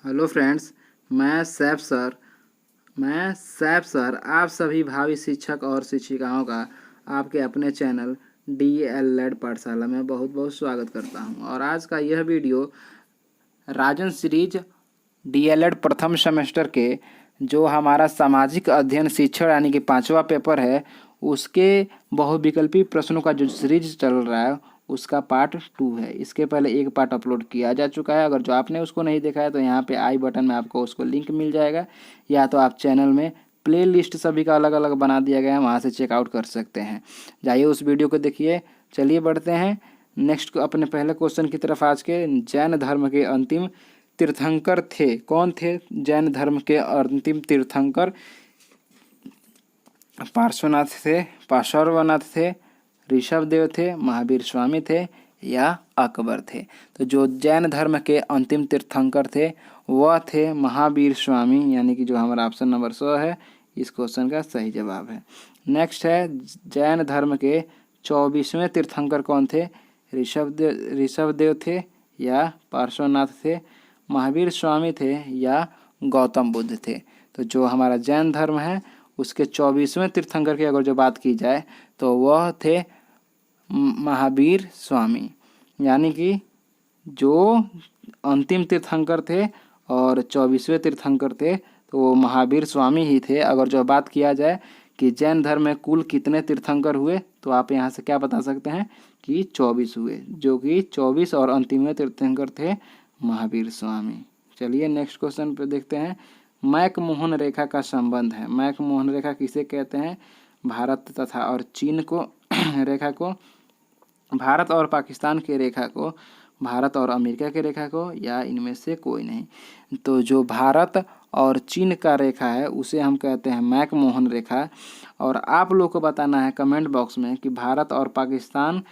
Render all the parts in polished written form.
Hello friends, मैं Saif sir आप सभी भावी शिक्षक और शिक्षिकाओं का आपके अपने चैनल DLED पाठशाला में बहुत बहुत स्वागत करता हूं। और आज का यह वीडियो राजन सीरीज DLED प्रथम सेमेस्टर के जो हमारा सामाजिक अध्ययन शिक्षण यानी कि 5वां पेपर है उसके बहुविकल्पी प्रश्नों का जो सीरीज चल रहा है उसका पार्ट 2 है। इसके पहले एक पार्ट अपलोड किया जा चुका है। अगर जो आपने उसको नहीं देखा है तो यहाँ पे आई बटन में आपको उसको लिंक मिल जाएगा, या तो आप चैनल में प्ले लिस्ट सभी का अलग अलग बना दिया गया है, वहाँ से चेकआउट कर सकते हैं। जाइए उस वीडियो को देखिए। चलिए बढ़ते हैं नेक्स्ट अपने पहले क्वेश्चन की तरफ। आज के जैन धर्म के अंतिम तीर्थंकर थे। कौन थे जैन धर्म के अंतिम तीर्थंकर? पार्श्वनाथ थे, पार्श्वनाथ थे, ऋषभदेव थे, महावीर स्वामी थे या अकबर थे? तो जो जैन धर्म के अंतिम तीर्थंकर थे वह थे महावीर स्वामी, यानी कि जो हमारा ऑप्शन नंबर 100 है इस क्वेश्चन का सही जवाब है। नेक्स्ट है जैन धर्म के 24वें तीर्थंकर कौन थे? ऋषभदेव थे या पार्श्वनाथ थे, महावीर स्वामी थे या गौतम बुद्ध थे? तो जो हमारा जैन धर्म है उसके 24वें तीर्थंकर की अगर जो बात की जाए तो वह थे महावीर स्वामी, यानी कि जो अंतिम तीर्थंकर थे और 24वें तीर्थंकर थे तो वो महावीर स्वामी ही थे। अगर जो बात किया जाए कि जैन धर्म में कुल कितने तीर्थंकर हुए तो आप यहाँ से क्या बता सकते हैं कि 24 हुए, जो कि 24 और अंतिम तीर्थंकर थे महावीर स्वामी। चलिए नेक्स्ट क्वेश्चन पे देखते हैं। मैक-मोहन रेखा का संबंध है। मैक-मोहन रेखा किसे कहते हैं? भारत तथा और चीन को रेखा को, भारत और पाकिस्तान की रेखा को, भारत और अमेरिका की रेखा को, या इनमें से कोई नहीं? तो जो भारत और चीन का रेखा है उसे हम कहते हैं मैक-मोहन रेखा। और आप लोग को बताना है कमेंट बॉक्स में कि भारत और पाकिस्तान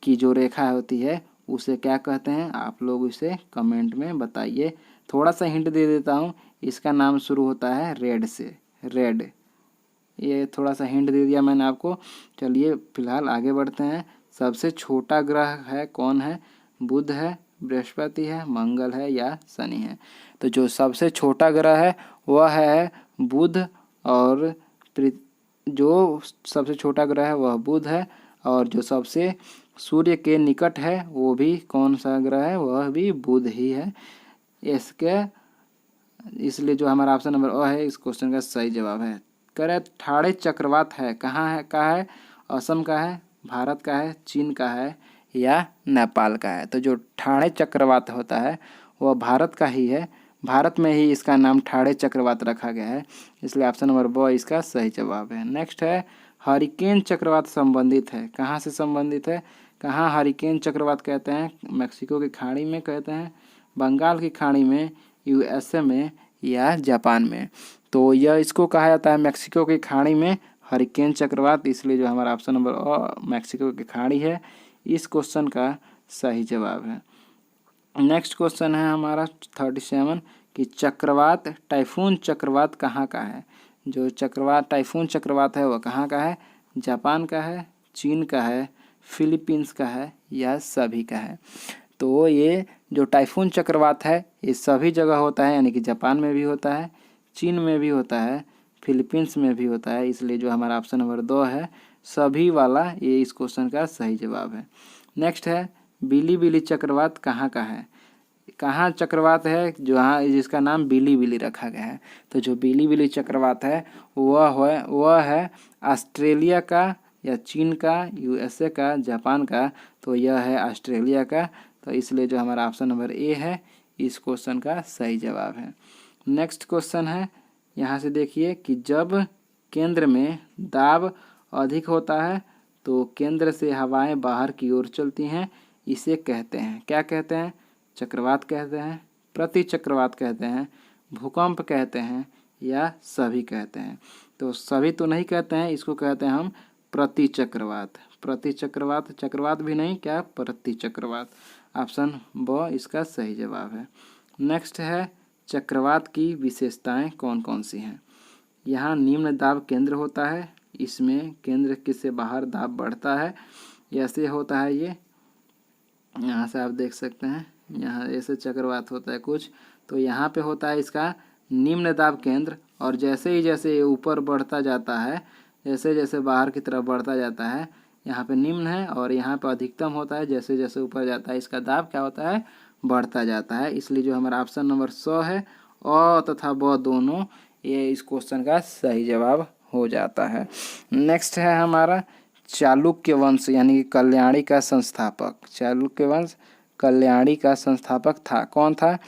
की जो रेखा होती है उसे क्या कहते हैं। आप लोग इसे कमेंट में बताइए। थोड़ा सा हिंट दे देता हूँ, इसका नाम शुरू होता है रेड से, रेड। ये थोड़ा सा हिंट दे दिया मैंने आपको। चलिए फिलहाल आगे बढ़ते हैं। सबसे छोटा ग्रह है कौन है? बुध है, बृहस्पति है, मंगल है या शनि है? तो जो सबसे छोटा ग्रह है वह है बुध, और जो सबसे छोटा ग्रह है वह बुध है। और जो सबसे सूर्य के निकट है वो भी कौन सा ग्रह है? वह भी बुध ही है। इसके इसलिए जो हमारा ऑप्शन नंबर ओ है इस क्वेश्चन का सही जवाब है। करे ठाड़े चक्रवात है कहाँ है? का है? असम का है, भारत का है, चीन का है या नेपाल का है? तो जो ठाड़े चक्रवात होता है वह भारत का ही है। भारत में ही इसका नाम ठाड़े चक्रवात रखा गया है, इसलिए ऑप्शन नंबर ब इसका सही जवाब है। नेक्स्ट है हरिकेन चक्रवात संबंधित है। कहाँ से संबंधित है? कहाँ हरिकेन चक्रवात कहते हैं? मैक्सिको की खाड़ी में कहते हैं, बंगाल की खाड़ी में, USA में या जापान में? तो यह इसको कहा जाता है मैक्सिको की खाड़ी में हरिकेन चक्रवात, इसलिए जो हमारा ऑप्शन नंबर मैक्सिको की खाड़ी है इस क्वेश्चन का सही जवाब है। नेक्स्ट क्वेश्चन है हमारा 37 कि चक्रवात टाइफून चक्रवात कहाँ का है? जो चक्रवात टाइफून चक्रवात है वह कहाँ का है? जापान का है, चीन का है, फिलीपींस का है या सभी का है? तो ये जो टाइफून चक्रवात है ये सभी जगह होता है, यानी कि जापान में भी होता है, चीन में भी होता है, फिलीपींस में भी होता है, इसलिए जो हमारा ऑप्शन नंबर 2 है सभी वाला ये इस क्वेश्चन का सही जवाब है। नेक्स्ट है बिली-बिली चक्रवात कहाँ का है? कहाँ चक्रवात है जहाँ जिसका नाम बिली-बिली रखा गया है? तो जो बिली-बिली चक्रवात है वह है ऑस्ट्रेलिया का या चीन का, USA का, जापान का? तो यह है ऑस्ट्रेलिया का, तो इसलिए जो हमारा ऑप्शन नंबर ए है इस क्वेश्चन का सही जवाब है। नेक्स्ट क्वेश्चन है, यहाँ से देखिए कि जब केंद्र में दाब अधिक होता है तो केंद्र से हवाएं बाहर की ओर चलती हैं, इसे कहते हैं क्या कहते हैं? चक्रवात कहते हैं, प्रति चक्रवात कहते हैं, भूकंप कहते हैं या सभी कहते हैं? तो सभी तो नहीं कहते हैं, इसको कहते हैं हम प्रति चक्रवात। प्रति चक्रवात, चक्रवात भी नहीं, क्या प्रति चक्रवात? ऑप्शन ब इसका सही जवाब है। नेक्स्ट है चक्रवात की विशेषताएं कौन कौन सी हैं? यहाँ निम्न दाब केंद्र होता है, इसमें केंद्र के से बाहर दाब बढ़ता है, ऐसे होता है ये। यहाँ से आप देख सकते हैं यहाँ ऐसे चक्रवात होता है कुछ, तो यहाँ पे होता है इसका निम्न दाब केंद्र, और जैसे ही जैसे ये ऊपर बढ़ता जाता है, जैसे जैसे बाहर की तरफ बढ़ता जाता है, यहाँ पे निम्न है और यहाँ पे अधिकतम होता है, जैसे जैसे ऊपर जाता है इसका दाब क्या होता है, बढ़ता जाता है। इसलिए जो हमारा ऑप्शन नंबर 100 है अ तथा ब दोनों, ये इस क्वेश्चन का सही जवाब हो जाता है। नेक्स्ट है हमारा चालुक्य वंश यानी कि कल्याणी का संस्थापक। चालुक्य वंश कल्याणी का संस्थापक था, कौन था?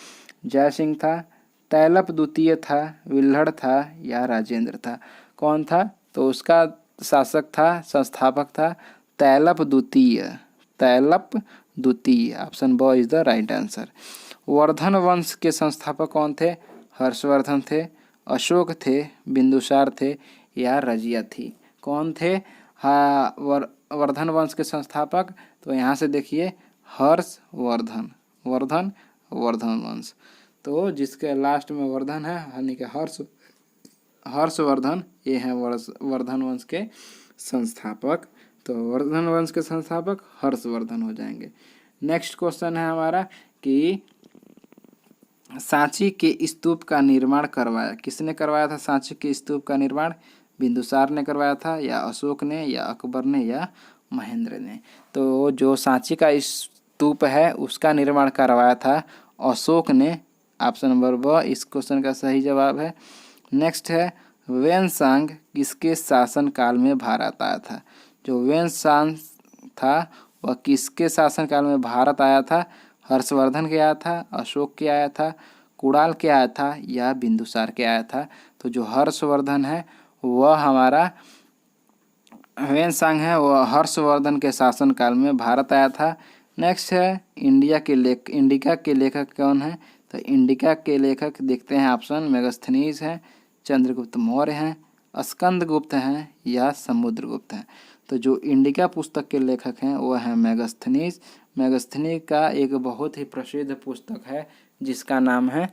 जय सिंह था, तैलप द्वितीय था, विल्हड़ था या राजेंद्र था? कौन था? तो उसका शासक था, संस्थापक था तैलप द्वितीय। तैलप द्वितीय, ऑप्शन ब is the right answer. Vardhan वंश के संस्थापक कौन थे? हर्षवर्धन थे, अशोक थे, बिंदुसार थे या रजिया थी? कौन थे वर्धन वंश के संस्थापक? तो यहाँ से देखिए हर्षवर्धन, वर्धन वंश, तो जिसके लास्ट में वर्धन है यानी कि हर्षवर्धन, ये है वर्धन वंश के संस्थापक। तो वर्धन वंश के संस्थापक हर्षवर्धन हो जाएंगे। नेक्स्ट क्वेश्चन है हमारा कि सांची के स्तूप का निर्माण करवाया, किसने करवाया था? सांची के स्तूप का निर्माण बिंदुसार ने करवाया था या अशोक ने या अकबर ने या महेंद्र ने? तो जो सांची का स्तूप है उसका निर्माण करवाया था अशोक ने, ऑप्शन नंबर ब इस क्वेश्चन का सही जवाब है। नेक्स्ट है वेनसांग किसके शासन काल में भारत आया था? जो वेनसांग था वह किसके शासन काल में भारत आया था? हर्षवर्धन के आया था, अशोक के आया था, कुणाल के आया था या बिंदुसार के आया था? तो जो हर्षवर्धन है वह हमारा वेनसांग है, वह हर्षवर्धन के शासन काल में भारत आया था। नेक्स्ट है इंडिका के लेखक कौन है? तो इंडिका के लेखक देखते हैं ऑप्शन, मेगस्थनीज हैं, चंद्रगुप्त मौर्य हैं, स्कंदगुप्त हैं या समुद्रगुप्त हैं? तो जो इंडिका पुस्तक के लेखक हैं वह हैं मेगस्थनीज। मेगस्थनीज का एक बहुत ही प्रसिद्ध पुस्तक है जिसका नाम है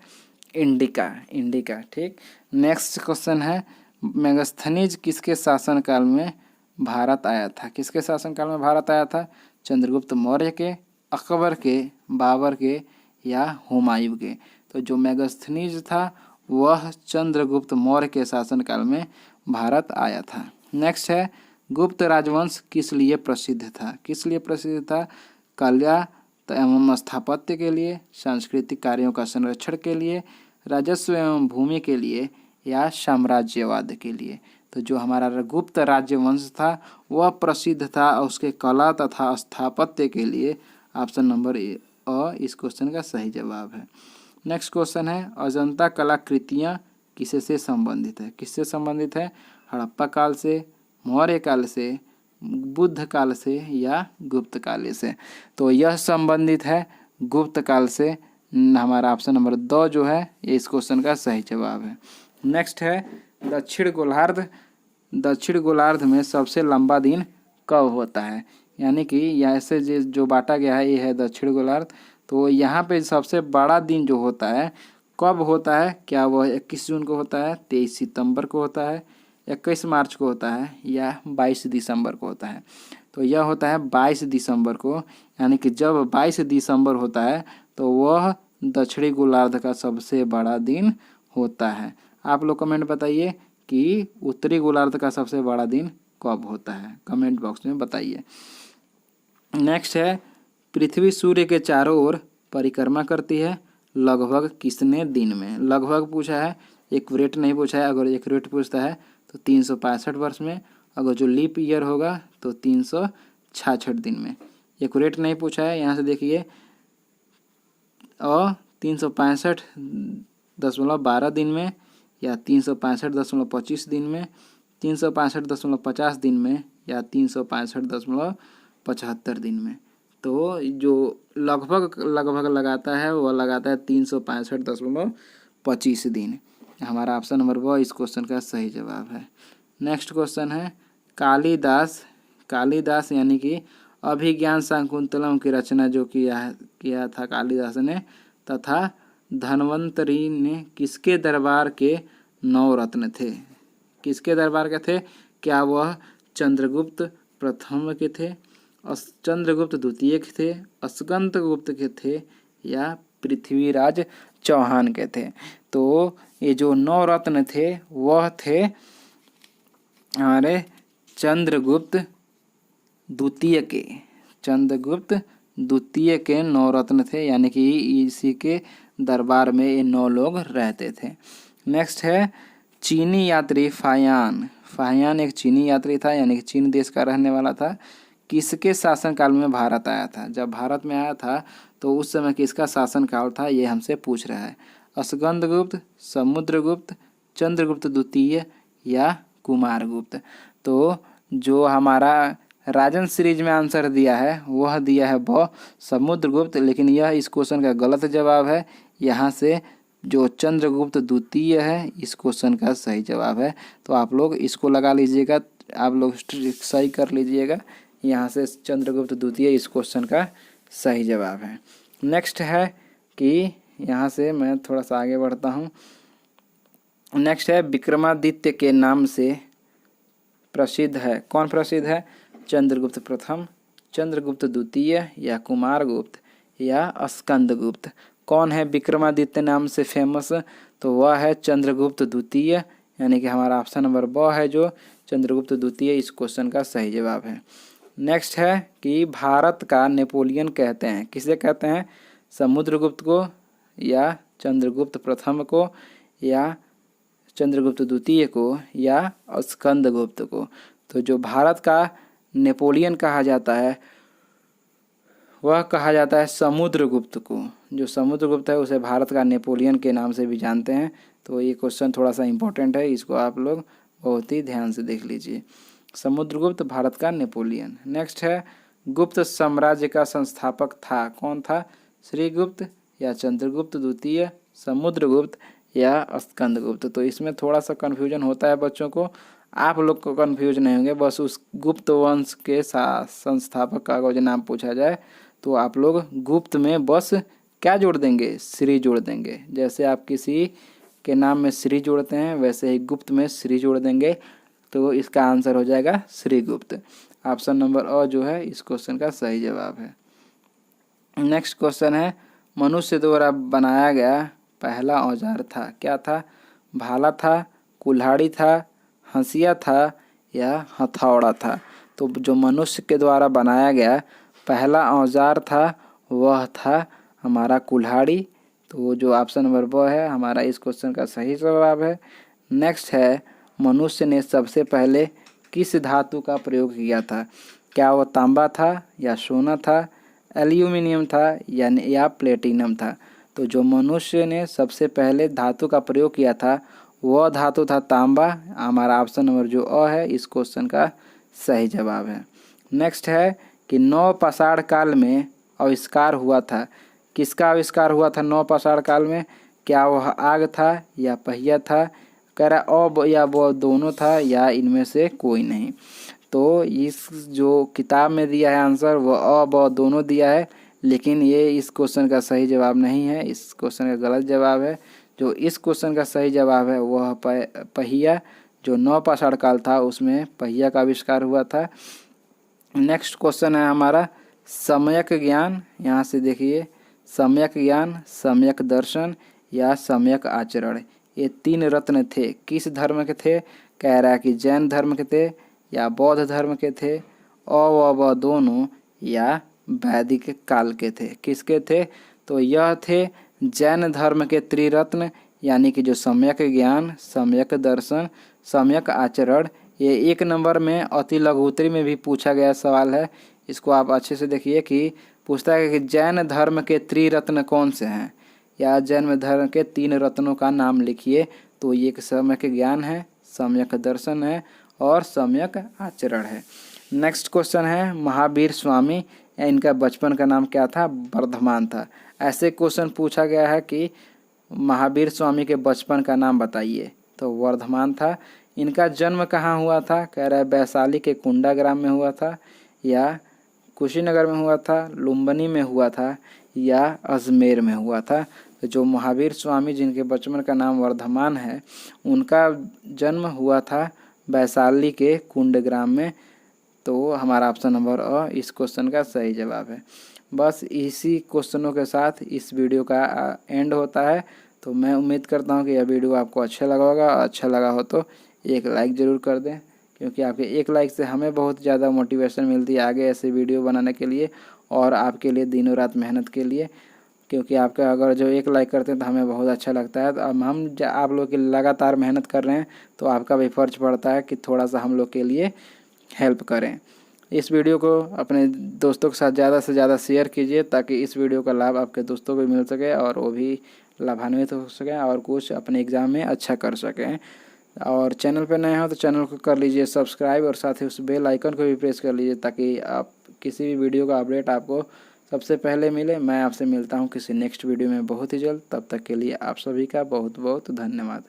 इंडिका। ठीक। नेक्स्ट क्वेश्चन है मेगस्थनीज किसके शासनकाल में भारत आया था? किसके शासनकाल में भारत आया था? चंद्रगुप्त मौर्य के, अकबर के, बाबर के या हुमायूं के? तो जो मेगस्थनीज था वह चंद्रगुप्त मौर्य के शासनकाल में भारत आया था। नेक्स्ट है गुप्त राजवंश किस लिए प्रसिद्ध था? किस लिए प्रसिद्ध था? कला एवं स्थापत्य के लिए, सांस्कृतिक कार्यों का संरक्षण के लिए, राजस्व एवं भूमि के लिए या साम्राज्यवाद के लिए? तो जो हमारा गुप्त राज्यवंश था वह प्रसिद्ध था उसके कला तथा स्थापत्य के लिए। ऑप्शन नंबर अ इस क्वेश्चन का सही जवाब है। नेक्स्ट क्वेश्चन है अजंता कलाकृतियाँ किससे संबंधित है? किससे संबंधित है? हड़प्पा काल से, मौर्य काल से, बुद्ध काल से या गुप्त काल से? तो यह संबंधित है गुप्त काल से। हमारा ऑप्शन नंबर 2 जो है ये इस क्वेश्चन का सही जवाब है। नेक्स्ट है दक्षिण गोलार्ध में सबसे लंबा दिन कब होता है? यानी कि यहाँ से जो बांटा गया है ये है दक्षिण गोलार्ध, तो यहाँ पे सबसे बड़ा दिन जो होता है कब होता है? क्या वह 21 जून को होता है, 23 सितंबर को होता है, 21 मार्च को होता है या 22 दिसंबर को होता है? तो यह होता है 22 दिसंबर को। यानी कि जब 22 दिसंबर होता है तो वह दक्षिणी गोलार्ध का सबसे बड़ा दिन होता है। आप लोग कमेंट बताइए कि उत्तरी गोलार्ध का सबसे बड़ा दिन कब होता है, कमेंट बॉक्स में बताइए। नेक्स्ट है पृथ्वी सूर्य के चारों ओर परिक्रमा करती है लगभग कितने दिन में? लगभग पूछा है, एक्यूरेट नहीं पूछा है। अगर एक्यूरेट पूछता है तो 365 वर्ष में, अगर जो लीप ईयर होगा तो 366 दिन में। एक्यूरेट नहीं पूछा है, यहाँ से देखिए 365.12 दिन में या 365.25 दिन में, 365.50 दिन में या 365.75 दिन में? तो जो लगभग लगाता है वह लगाता है 365.25 दिन। हमारा ऑप्शन नंबर 2 इस क्वेश्चन का सही जवाब है। नेक्स्ट क्वेश्चन है कालिदास यानी कि अभिज्ञान शाकुंतलम की रचना जो किया था कालिदास ने, तथा धन्वंतरी ने किसके दरबार के 9 रत्न थे? किसके दरबार के थे? क्या वह चंद्रगुप्त प्रथम के थे, चंद्रगुप्त द्वितीय के थे, स्कंदगुप्त के थे या पृथ्वीराज चौहान के थे। तो ये जो 9 रत्न थे वह थे हमारे चंद्रगुप्त द्वितीय के, चंद्रगुप्त द्वितीय के 9 रत्न थे, यानी कि इसी के दरबार में ये 9 लोग रहते थे। नेक्स्ट है चीनी यात्री फाहियान। फाहियान एक चीनी यात्री था, यानी कि चीन देश का रहने वाला था। किसके शासनकाल में भारत आया था? जब भारत में आया था तो उस समय किसका शासनकाल था, ये हमसे पूछ रहा है। स्कंदगुप्त, समुद्रगुप्त, चंद्रगुप्त द्वितीय या कुमारगुप्त। तो जो हमारा राजन सीरीज में आंसर दिया है वह दिया है ब समुद्रगुप्त, लेकिन यह इस क्वेश्चन का गलत जवाब है। यहाँ से जो चंद्रगुप्त द्वितीय है इस क्वेश्चन का सही जवाब है। तो आप लोग इसको लगा लीजिएगा, आप लोग सही कर लीजिएगा। यहाँ से चंद्रगुप्त द्वितीय इस क्वेश्चन का सही जवाब है। नेक्स्ट है कि यहाँ से मैं थोड़ा सा आगे बढ़ता हूँ। नेक्स्ट है विक्रमादित्य के नाम से प्रसिद्ध है। कौन प्रसिद्ध है? चंद्रगुप्त प्रथम, चंद्रगुप्त द्वितीय या कुमारगुप्त या स्कंदगुप्त। कौन है विक्रमादित्य नाम से फेमस? तो वह है चंद्रगुप्त द्वितीय, यानी कि हमारा ऑप्शन नंबर ब है जो चंद्रगुप्त द्वितीय इस क्वेश्चन का सही जवाब है। नेक्स्ट है कि भारत का नेपोलियन कहते हैं, किसे कहते हैं? समुद्रगुप्त को या चंद्रगुप्त प्रथम को या चंद्रगुप्त द्वितीय को या स्कंदगुप्त को। तो जो भारत का नेपोलियन कहा जाता है वह कहा जाता है समुद्रगुप्त को। जो समुद्रगुप्त है उसे भारत का नेपोलियन के नाम से भी जानते हैं। तो ये क्वेश्चन थोड़ा सा इम्पोर्टेंट है, इसको आप लोग बहुत ही ध्यान से देख लीजिए। समुद्रगुप्त भारत का नेपोलियन। नेक्स्ट है गुप्त साम्राज्य का संस्थापक था। कौन था? श्रीगुप्त या चंद्रगुप्त द्वितीय, समुद्रगुप्त या स्कंदगुप्त। तो इसमें थोड़ा सा कन्फ्यूजन होता है बच्चों को, आप लोग को कन्फ्यूज नहीं होंगे। बस उस गुप्त वंश के संस्थापक का अगर नाम पूछा जाए तो आप लोग गुप्त में बस क्या जोड़ देंगे? श्री जोड़ देंगे। जैसे आप किसी के नाम में श्री जोड़ते हैं वैसे ही गुप्त में श्री जोड़ देंगे, तो इसका आंसर हो जाएगा श्रीगुप्त। ऑप्शन नंबर अ जो है इस क्वेश्चन का सही जवाब है। नेक्स्ट क्वेश्चन है मनुष्य द्वारा बनाया गया पहला औजार था। क्या था? भाला था, कुल्हाड़ी था, हंसिया था या हथौड़ा था। तो जो मनुष्य के द्वारा बनाया गया पहला औजार था वह था हमारा कुल्हाड़ी। तो जो ऑप्शन नंबर ब है हमारा इस क्वेश्चन का सही जवाब है। नेक्स्ट है मनुष्य ने सबसे पहले किस धातु का प्रयोग किया था? क्या वह तांबा था या सोना था, एल्यूमिनियम था या प्लेटिनम था? तो जो मनुष्य ने सबसे पहले धातु का प्रयोग किया था वह धातु था तांबा। हमारा ऑप्शन नंबर जो अ है इस क्वेश्चन का सही जवाब है। नेक्स्ट है कि नवपाषाण काल में आविष्कार हुआ था। किसका आविष्कार हुआ था नवपाषाण काल में? क्या वह आग था या पहिया था? कह रहा अ या वो दोनों था या इनमें से कोई नहीं। तो इस जो किताब में दिया है आंसर वह अ ब दोनों दिया है, लेकिन ये इस क्वेश्चन का सही जवाब नहीं है, इस क्वेश्चन का गलत जवाब है। जो इस क्वेश्चन का सही जवाब है वह पहिया, जो नवपाषाण काल था उसमें पहिया का आविष्कार हुआ था। नेक्स्ट क्वेश्चन है हमारा सम्यक ज्ञान। यहाँ से देखिए सम्यक ज्ञान, सम्यक दर्शन या सम्यक आचरण, ये 3 रत्न थे। किस धर्म के थे? कह रहा है कि जैन धर्म के थे या बौद्ध धर्म के थे, अ व दोनों या वैदिक काल के थे। किसके थे? तो यह थे जैन धर्म के त्रिरत्न, यानी कि जो सम्यक ज्ञान, सम्यक दर्शन, सम्यक आचरण। ये 1 नंबर में अति लघुत्तरी में भी पूछा गया सवाल है। इसको आप अच्छे से देखिए कि पूछता है कि जैन धर्म के त्रिरत्न कौन से हैं, या जैन धर्म के 3 रत्नों का नाम लिखिए। तो ये एक सम्यक ज्ञान है, सम्यक दर्शन है और सम्यक आचरण है। नेक्स्ट क्वेश्चन है महावीर स्वामी, इनका बचपन का नाम क्या था? वर्धमान था। ऐसे क्वेश्चन पूछा गया है कि महावीर स्वामी के बचपन का नाम बताइए, तो वर्धमान था। इनका जन्म कहाँ हुआ था? कह रहा है वैशाली के कुंडा ग्राम में हुआ था या कुशीनगर में हुआ था, लुम्बिनी में हुआ था या अजमेर में हुआ था। तो जो महावीर स्वामी जिनके बचपन का नाम वर्धमान है उनका जन्म हुआ था वैशाली के कुंड ग्राम में। तो हमारा ऑप्शन नंबर अ इस क्वेश्चन का सही जवाब है। बस इसी क्वेश्चनों के साथ इस वीडियो का एंड होता है। तो मैं उम्मीद करता हूँ कि यह वीडियो आपको अच्छा लगा होगा। अच्छा लगा हो तो एक लाइक ज़रूर कर दें, क्योंकि आपके एक लाइक से हमें बहुत ज़्यादा मोटिवेशन मिलती है आगे ऐसे वीडियो बनाने के लिए और आपके लिए दिनों रात मेहनत के लिए। क्योंकि आपका अगर जो एक लाइक करते हैं तो हमें बहुत अच्छा लगता है। तो अब हम आप लोग की लगातार मेहनत कर रहे हैं तो आपका भी फ़र्ज पड़ता है कि थोड़ा सा हम लोग के लिए हेल्प करें। इस वीडियो को अपने दोस्तों के साथ ज़्यादा से ज़्यादा शेयर कीजिए ताकि इस वीडियो का लाभ आपके दोस्तों को मिल सके और वो भी लाभान्वित हो सकें और कुछ अपने एग्ज़ाम में अच्छा कर सकें। और चैनल पर नए हो तो चैनल को कर लीजिए सब्सक्राइब और साथ ही उस बेल आइकन को भी प्रेस कर लीजिए ताकि आप किसी भी वीडियो का अपडेट आपको सबसे पहले मिले। मैं आपसे मिलता हूँ किसी नेक्स्ट वीडियो में बहुत ही जल्द। तब तक के लिए आप सभी का बहुत बहुत धन्यवाद।